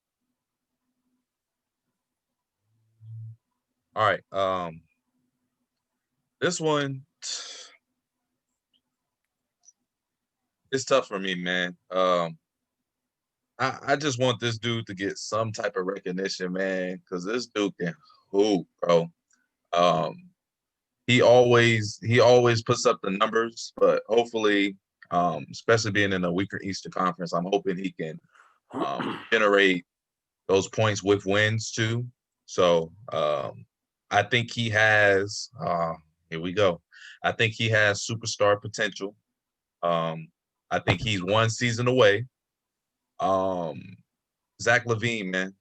All right. This one, it's tough for me, man. I just want this dude to get some type of recognition, man, because this dude can hoop, bro. He always puts up the numbers, but hopefully, especially being in a weaker Eastern Conference, I'm hoping he can generate those points with wins too. So I think he has. Here we go. I think he has superstar potential. I think he's one season away. Zach LaVine, man.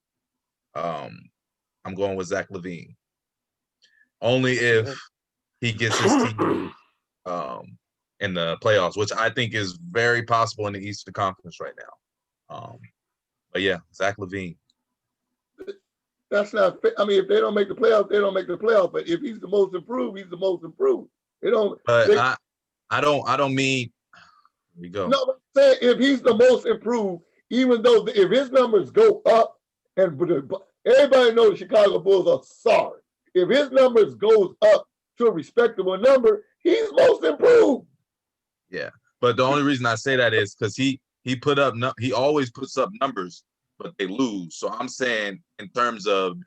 I'm going with Zach LaVine. Only if he gets his team in the playoffs, which I think is very possible in the Eastern Conference right now. But yeah, Zach LaVine. That's not fair. I mean, if they don't make the playoffs, they don't make the playoffs. But if he's the most improved, he's the most improved. They don't. But I don't mean. Here we go. No, but say if he's the most improved, even though if his numbers go up, and everybody knows the Chicago Bulls are sorry. If his numbers goes up to a respectable number, he's most improved. Yeah, but the only reason I say that is because he always puts up numbers, but they lose. So I'm saying in terms of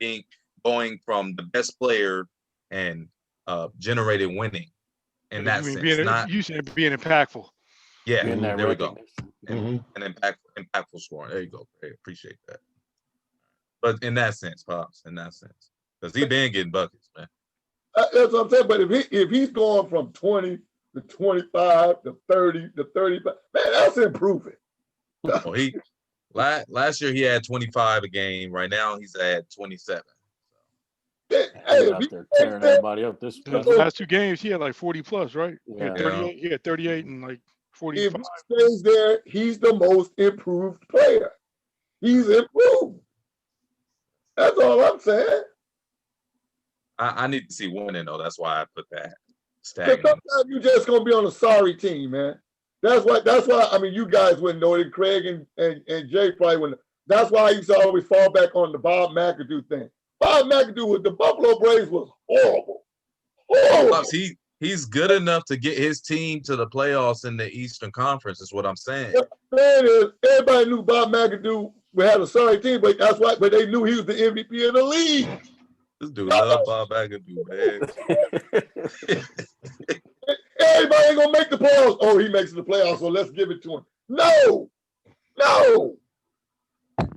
going from the best player and generating winning in that sense. You said being impactful. Yeah, there we go. And impactful scoring. There you go. Hey, appreciate that. But in that sense, Pops, in that sense. Because he been getting buckets, man. That's what I'm saying. But if he's going from 20 to 25 to 30 to 35, man, that's improving. Well, last year he had 25 a game. Right now he's at 27. He's out there tearing everybody up. This The last 2 games, he had like 40 plus, right? Yeah. He had 38 and like 45. If he stays there, he's the most improved player. He's improved. That's all I'm saying. I need to see winning though. That's why I put that Because stagnant. sometimes you're just gonna be on a sorry team, man. That's why. I mean, you guys wouldn't know it. Craig and Jay probably wouldn't. That's why I used to always fall back on the Bob McAdoo thing. Bob McAdoo with the Buffalo Braves was horrible. Horrible. Pops, he's good enough to get his team to the playoffs in the Eastern Conference. Is what I'm saying. Man, everybody knew Bob McAdoo had a sorry team, but that's why. But they knew he was the MVP of the league. This dude love Bob McAdoo, man. Everybody ain't gonna make the playoffs. Oh, he makes the playoffs, so let's give it to him. No,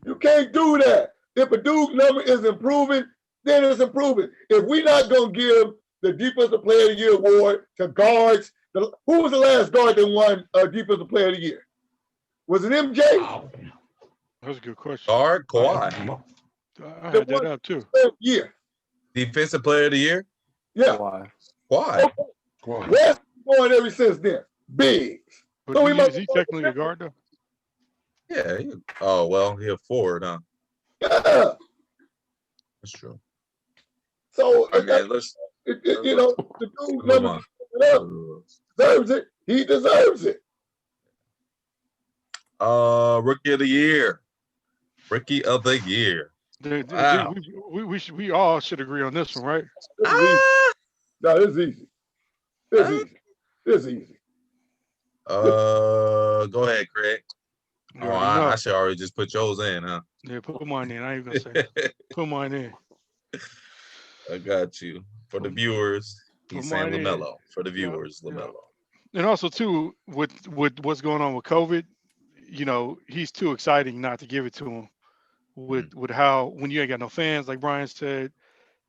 you can't do that. If a dude number is improving, then it's improving. If we're not gonna give the Defensive Player of the Year award to guards, who was the last guard that won Defensive Player of the Year? Was it MJ? That's a good question. Guard Kawhi, I had that up too. Yeah. Defensive Player of the Year. Yeah. Why? Kawhi. Where's he going ever since then? Big. But So is he technically a guard though? Yeah. Oh well, he's a forward, huh? Yeah. That's true. So I mean, let's you know, the dude move number on. deserves it. He deserves it. Rookie of the Year. Rookie of the Year. Wow. We all should agree on this one, right? No, it's easy. It's easy. Go ahead, Craig. You Oh, already know. I should already just put yours in, huh? Yeah, put mine in. I ain't gonna say it. Put mine in. I got you. For the viewers, he's saying mine in. LaMelo. For the viewers, Yeah. LaMelo. And also too, with what's going on with COVID, you know, he's too exciting not to give it to him. With how when you ain't got no fans, like Brian said,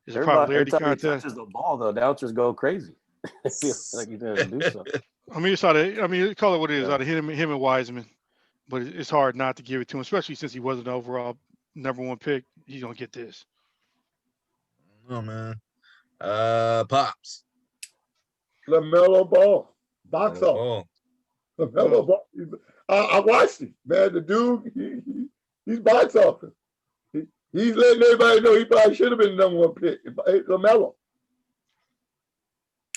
it's a popularity every time he contest. touches the ball, the announcers go crazy. It feels like he didn't do something. I mean, call it what it is, Yeah. out of him and Wiseman. But it's hard not to give it to him, especially since he wasn't the overall #1 pick. He's gonna get this. Oh man. Pops. LaMelo Ball. Box off. Oh, LaMelo Ball. I watched him, man. The dude, he's box office. He's letting everybody know he probably should have been the #1 pick. LaMelo.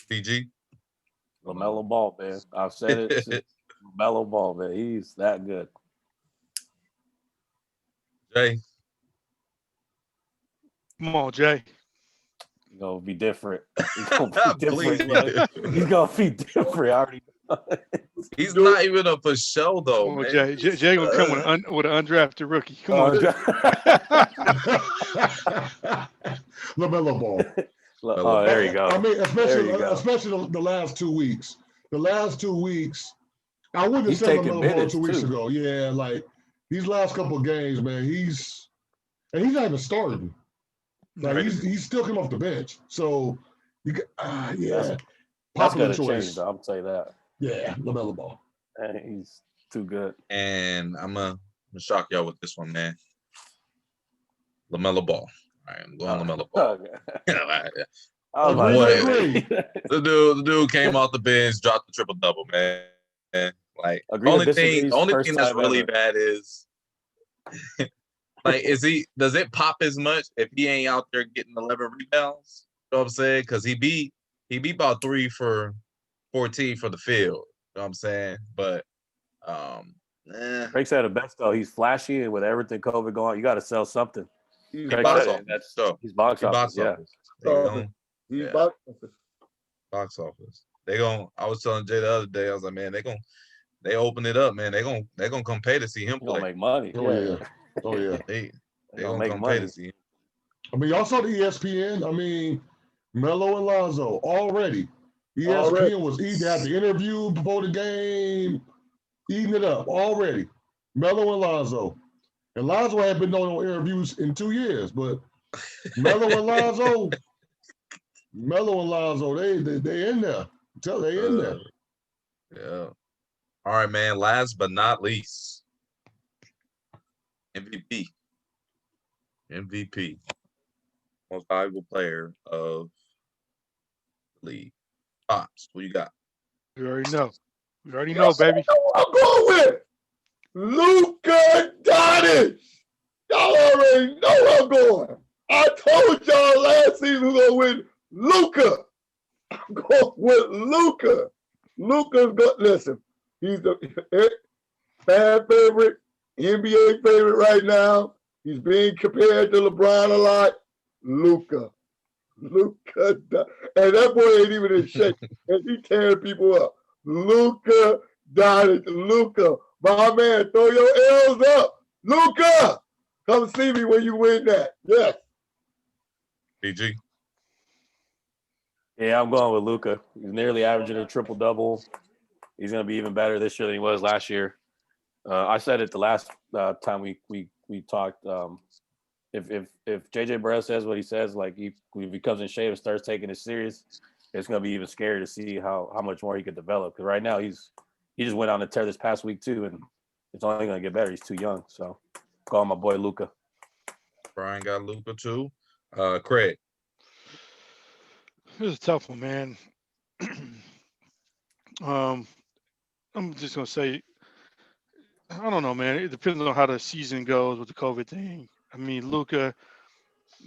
PG. LaMelo Ball, man. I've said it since LaMelo Ball, man. He's that good. Jay. Come on, Jay. He's gonna be different. He's gonna be Please different. be man. different. He's gonna be different. I already know. He's not even a for show though, Come on, man. Jay gonna come with an undrafted rookie. Come on. LaMelo Ball. Oh, there you go. I mean, There you go. especially the last 2 weeks. The last 2 weeks, I wouldn't have He's said taking LaMelo Ball minutes, 2 weeks too. ago. Yeah, like these last couple of games, man, he's not even starting. Like Right. he's still coming off the bench. So you got, yeah, That's popular gonna choice. change. I'll tell you that. Yeah, LaMelo Ball. Man, he's too good. And I'm gonna shock y'all with this one, man. LaMelo Ball. All right, I'm going LaMelo Ball. Okay. I was about What? to say, The dude came off the bench, dropped the triple double, man. Like Agree the to disagree. only First thing that's time really ever. bad is like does it pop as much if he ain't out there getting 11 rebounds? You know what I'm saying? Because he beat about 3 for 14 for the field. You know what I'm saying? But Craig said the best though. He's flashy, and with everything COVID going on, you got to sell something. He's Craig box said office. it. That's So, he's box he office. box Yeah. office. They gon' He's Yeah. box office. box office. I was telling Jay the other day, I was like, man, they open it up, man. They gonna come pay to see him He's gonna play. make money. Oh yeah. Oh yeah. They They gonna make come money. pay to see him. I mean, y'all saw the ESPN. I mean, Melo and Lonzo already. ESPN was eating. They had the interview before the game, eating it up already. Melo and Lonzo. And Lonzo had been doing interviews in 2 years, but Melo and Lonzo, they in there. They in there. Yeah. All right, man. Last but not least, MVP. Most valuable player of the league. Pops, who you got? You already know. You already know, baby. I'm going with Luka Doncic. Y'all already know where I'm going. I told y'all last season we're going to win Luka. I'm going with Luka. Luka's good. Listen, he's the fan favorite, NBA favorite right now. He's being compared to LeBron a lot. Luka. And that boy ain't even in shape. And he tearing people up. Luka Doncic. Luka. My man, throw your L's up. Luka. Come see me when you win that. Yes. PG. Yeah, I'm going with Luka. He's nearly averaging a triple-double. He's going to be even better this year than he was last year. I said it the last time we talked. If JJ Barea says what he says, like if he comes in shape and starts taking it serious, it's going to be even scary to see how much more he could develop. Because right now he just went on a tear this past week too, and it's only going to get better. He's too young. So call my boy Luka. Brian got Luka too. Craig. This is a tough one, man. I'm just gonna say, I don't know, man. It depends on how the season goes with the COVID thing. I mean, Luka,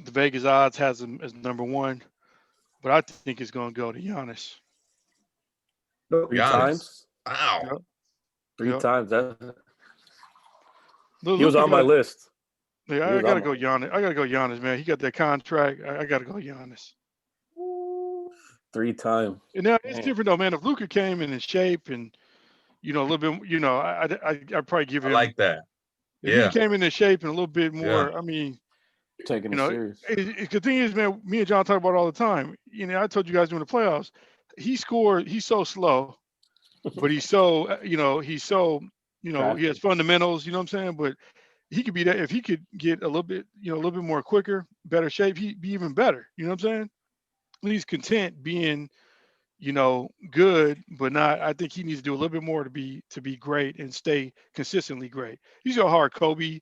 the Vegas odds has him as number one, but I think it's gonna go to Giannis. Three Giannis. times. Wow. Yep. Three times. He Luka was on my list. Yeah, I gotta go Giannis. I gotta go Giannis, man. He got that contract. I gotta go Giannis. 3 times. And now it's different though, man. If Luka came in shape and a little bit, I'd probably give him. I like that. If he came in shape and a little bit more, I mean, taking it serious. The thing is, man, me and John talk about it all the time. I told you guys during the playoffs, he's so slow, but he's so, he has fundamentals, you know what I'm saying? But he could be that if he could get a little bit more quicker, better shape, he'd be even better. You know what I'm saying? He's content being, good, but not. I think he needs to do a little bit more to be great and stay consistently great. You see how hard Kobe,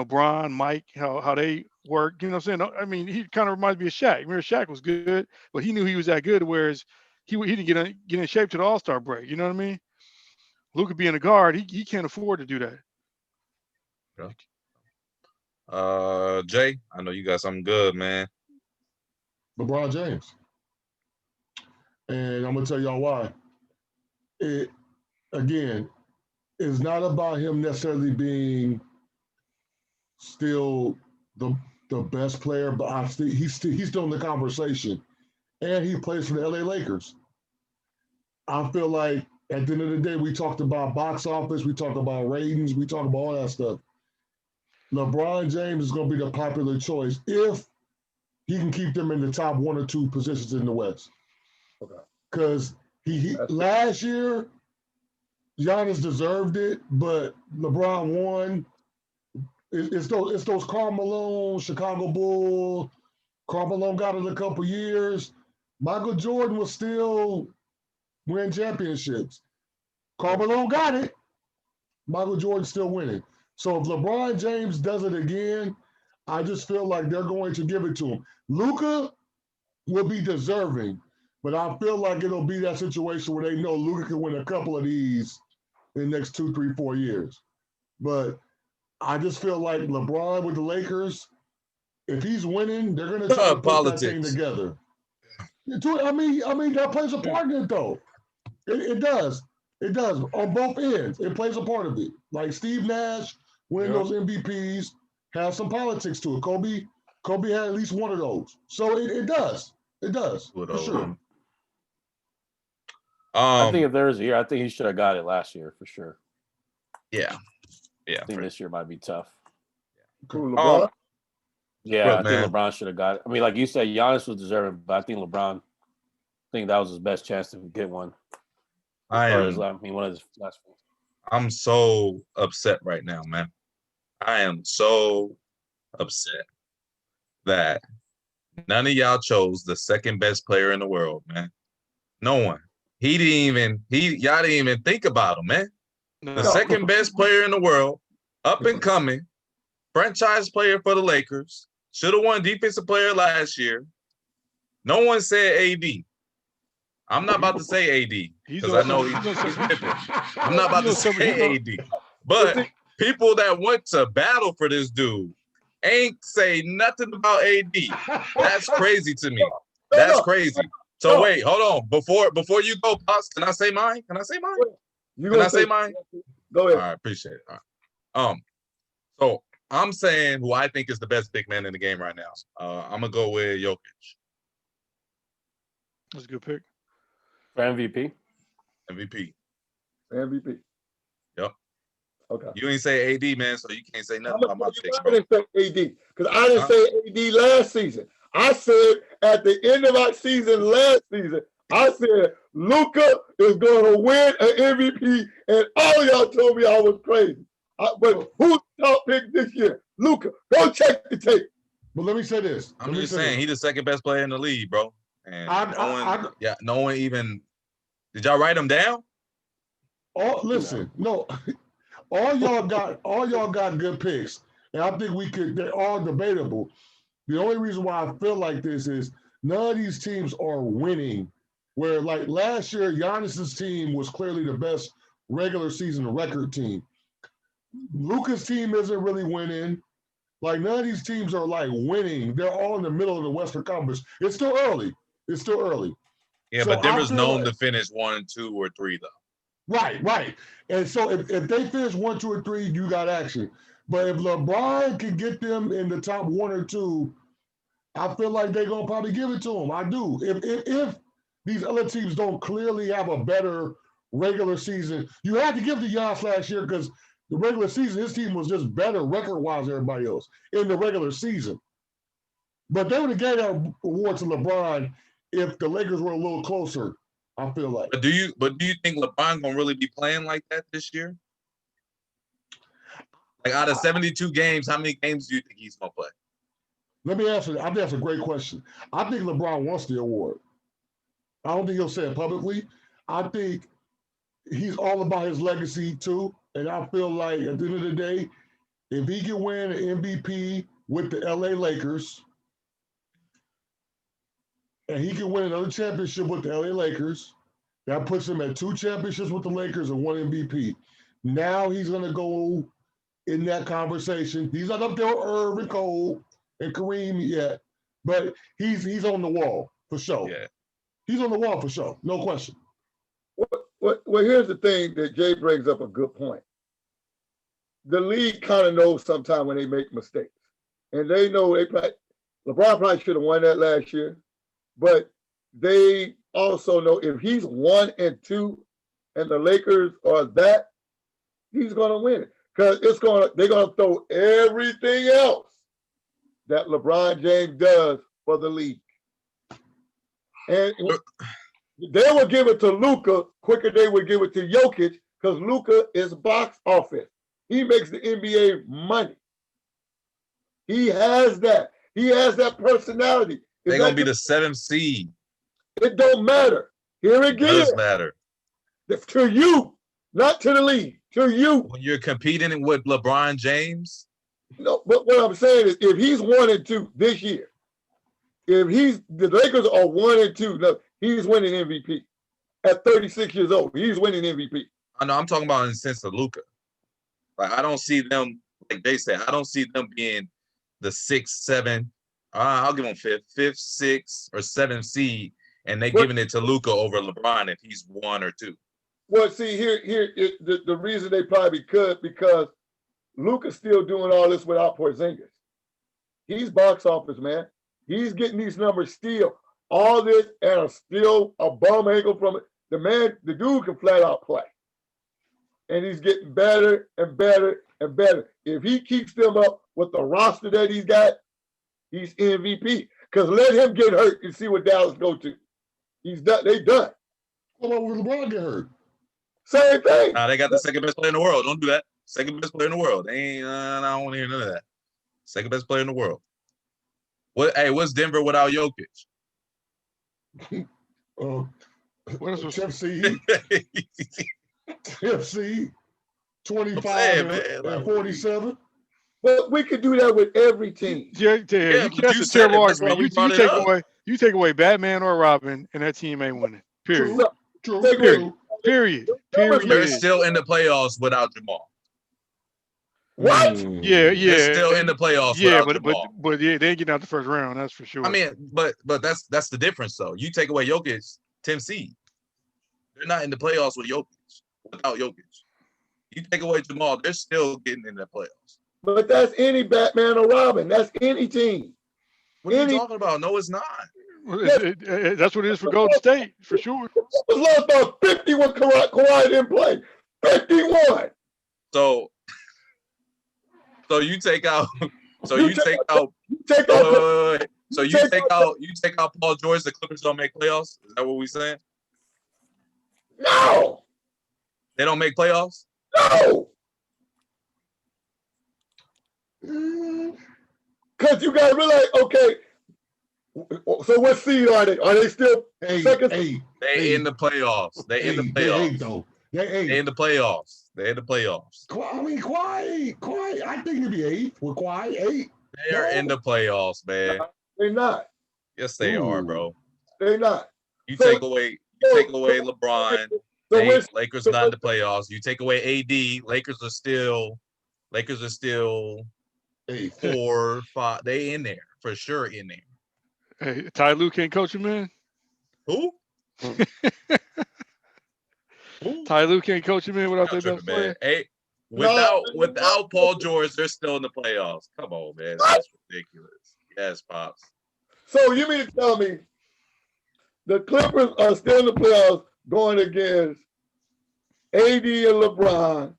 Bron, Mike, how they work. You know what I'm saying? I mean, he kind of reminds me of Shaq. Remember, Shaq was good, but he knew he was that good, whereas he didn't get in shape to the All-Star break. You know what I mean? Luka being a guard, he can't afford to do that. Yeah. Jay, I know you got something good, man. LeBron James. And I'm gonna tell y'all why. It again is not about him necessarily being still the best player, but he's still in the conversation, and he plays for the LA Lakers. I feel like at the end of the day, we talked about box office, we talked about ratings, we talked about all that stuff. LeBron James is going to be the popular choice if he can keep them in the top 1 or 2 positions in the West. Okay. Because he last year, Giannis deserved it, but LeBron won. It's those Karl Malone, Chicago Bulls. Karl Malone got it a couple years. Michael Jordan was still winning championships. Karl Malone got it. Michael Jordan's still winning. So if LeBron James does it again, I just feel like they're going to give it to him. Luka will be deserving, but I feel like it'll be that situation where they know Luka can win a couple of these in the next 2, 3, 4 years. But I just feel like LeBron with the Lakers, if he's winning, they're going to try to put that thing together. I mean, that plays a part in it, though. It does. It does on both ends. It plays a part of it. Like Steve Nash winning those MVPs has some politics to it. Kobe had at least one of those. So it does. It does. For sure. I think if there was a year, I think he should have got it last year for sure. Yeah. I think this year might be tough. Cool, LeBron. Yeah, I think LeBron should have got it. I mean, like you said, Giannis was deserving, but I think LeBron, that was his best chance to get one. One of his last ones. I'm so upset right now, man. I am so upset that none of y'all chose the second best player in the world, man. No one. Y'all didn't even think about him, man. No. The second best player in the world, up and coming, franchise player for the Lakers, should have won defensive player last year. No one said AD. I'm not about to say AD because I know he's Pippen. I'm not about to say AD. But people that went to battle for this dude ain't say nothing about AD. That's crazy to me. That's crazy. So wait, hold on. Before you go, Pops, can I say mine? Can I say mine? Can I say mine? Go ahead. All right, appreciate it. All right. So I'm saying who I think is the best big man in the game right now. I'm gonna go with Jokic. That's a good pick. For MVP? MVP. MVP. Yep. Okay. You ain't say AD, man, so you can't say nothing about my picks, I didn't say AD because I didn't say AD last season. I said at the end of our season last season, I said Luka is going to win an MVP, and all y'all told me I was crazy. But who's the top pick this year? Luka. Go check the tape. But let me say this. I'm just saying he's the second best player in the league, bro. And no one even. Did y'all write him down? Listen, no. All y'all got good picks, and I think they're all debatable. The only reason why I feel like this is none of these teams are winning. Where like last year, Giannis's team was clearly the best regular season record team. Luka's team isn't really winning. Like none of these teams are like winning. They're all in the middle of the Western Conference. It's still early. Yeah, so but Denver's known to finish 1, 2, or 3 though. Right. And so if they finish 1, 2, or 3, you got action. But if LeBron can get them in the top 1 or 2, I feel like they're gonna probably give it to him. I do. If these other teams don't clearly have a better regular season, you had to give to Giannis last year because the regular season, his team was just better record-wise than everybody else in the regular season. But they would have gave that award to LeBron if the Lakers were a little closer, I feel like. But do you think LeBron gonna really be playing like that this year? Like out of 72 games, how many games do you think he's gonna play? Let me answer that. I think that's a great question. I think LeBron wants the award. I don't think he'll say it publicly. I think he's all about his legacy too. And I feel like at the end of the day, if he can win an MVP with the LA Lakers, and he can win another championship with the LA Lakers, that puts him at 2 championships with the Lakers and 1 MVP. Now he's going to go in that conversation. He's not up there with Irv and Cole and Kareem yet, but he's on the wall for sure. Yeah. He's on the wall for sure, no question. Well, here's the thing that Jay brings up a good point. The league kind of knows sometimes when they make mistakes. And they know LeBron probably should have won that last year, but they also know if he's 1 and 2 and the Lakers are that, he's going to win it. Because they're going to throw everything else that LeBron James does for the league. And they would give it to Luka quicker they would give it to Jokic because Luka is box office. He makes the NBA money. He has that. He has that personality. They're going to be the 7th seed. It don't matter. Here again. It does matter. To you, not to the league. To you. When you're competing with LeBron James? No, but what I'm saying is if he's 1 and 2 this year, if the Lakers are 1 and 2, no, he's winning MVP. At 36 years old, he's winning MVP. I know I'm talking about in the sense of Luka. Like I don't see them, like they said, I don't see them being the 6th, 7th. I'll give them 5th, 6th, or 7th seed, and they giving it to Luka over LeBron if he's 1 or 2. Well, see, the reason they probably could because Luka's still doing all this without Porzingis. He's box office, man. He's getting these numbers still. All this and still a bum ankle from it. The dude can flat out play. And he's getting better and better and better. If he keeps them up with the roster that he's got, he's MVP. Because let him get hurt and see what Dallas go to. He's done. They done. Well, when LeBron get hurt? Same thing. They got the 2nd best player in the world. Don't do that. Second best player in the world. I don't want to hear none of that. Second best player in the world. What's Denver without Jokic? What else was Tip seed, tip seed, 25 saying, and man, 47. But we could do that with every team. Yeah, but that's you a said terrible it. That's why argument. we You brought it take up. you take away Batman or Robin, and that team ain't winning. Period. True. Period. Period. They're Period. still in the playoffs without Jamal. What? Yeah, They're yeah, still in the playoffs yeah, without Jamal. but yeah, they ain't getting out the first round. That's for sure. I mean, but that's the difference, though. You take away Jokic, 10 seed. They're not in the playoffs without Jokic. You take away Jamal, they're still getting in the playoffs. But that's any Batman or Robin. That's any team. What are you talking about? No, it's not. That's what it is for Golden State, for sure. It was lost by 50 when Kawhi didn't play. 51. So you take out. So You you take take out. Take out. Wait. So you take out Paul George. The Clippers don't make playoffs. Is that what we saying? No. They don't make playoffs. No. Because you got to realize, okay, so what seed are they? Are they still second? They in the playoffs. They in the playoffs. They in the playoffs. They in the playoffs. I mean, Kawhi. I think it'd be 8 with Kawhi 8. They are in the playoffs, man. They're not. Yes, they are, bro. They're not. You take away LeBron. Lakers not in the playoffs. You take away AD. Lakers are still 4, 5. They in there for sure. In there. Hey, Ty Lue can't coach him, man. Who? Ty Lue can't coach him in without their best player. Hey, without Paul George, they're still in the playoffs. Come on, man. That's ridiculous. Yes, Pops. So you mean to tell me the Clippers are still in the playoffs going against AD and LeBron,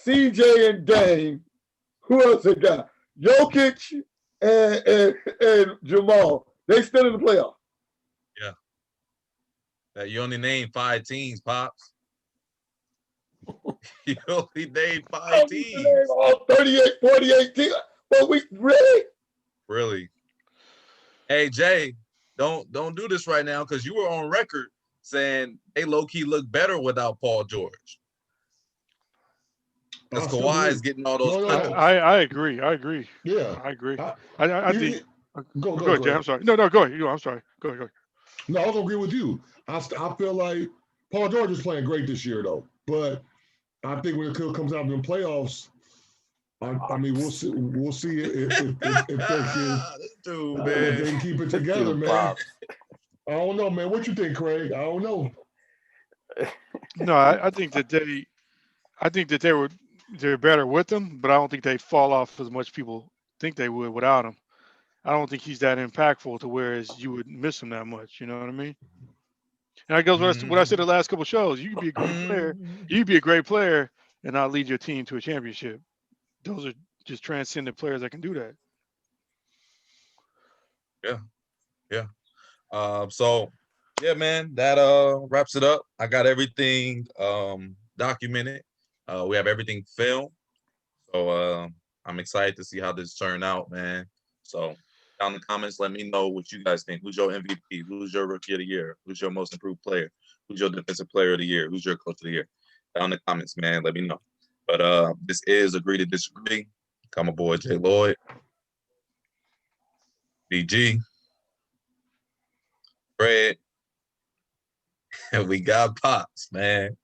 CJ and Dame? Who else they got? Jokic and Jamal. They still in the playoffs. Yeah. You only named 5 teams, Pops. You only named 5 teams. All 38, 48 teams. But we Really? Hey, Jay, don't do this right now because you were on record saying they low-key look better without Paul George. Because Kawhi is getting all those clippers. I agree. Yeah. I agree. I think. Go ahead, Jay. I'm sorry. No, go ahead. I'm sorry. Go ahead. No, I was gonna agree with you. I feel like Paul George is playing great this year, though. But I think when it comes out in the playoffs, I mean, we'll see if they can keep it together, man. I don't know, man. What you think, Craig? I don't know. No, I think that they're better with him, but I don't think they fall off as much people think they would without him. I don't think he's that impactful to whereas you would miss him that much. You know what I mean? And that goes what I said the last couple of shows. You can be a great player. You can be a great player and not lead your team to a championship. Those are just transcendent players that can do that. Yeah. So yeah, man, that wraps it up. I got everything documented. We have everything filmed. So I'm excited to see how this turned out, man. So down in the comments, let me know what you guys think. Who's your MVP? Who's your rookie of the year? Who's your most improved player? Who's your defensive player of the year? Who's your coach of the year? Down in the comments, man, let me know. But this is Agree to Disagree. Come aboard, Jay Lloyd, BG, Fred, and we got Pops, man.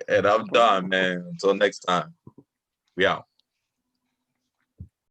And I'm done, man. Until next time, we out.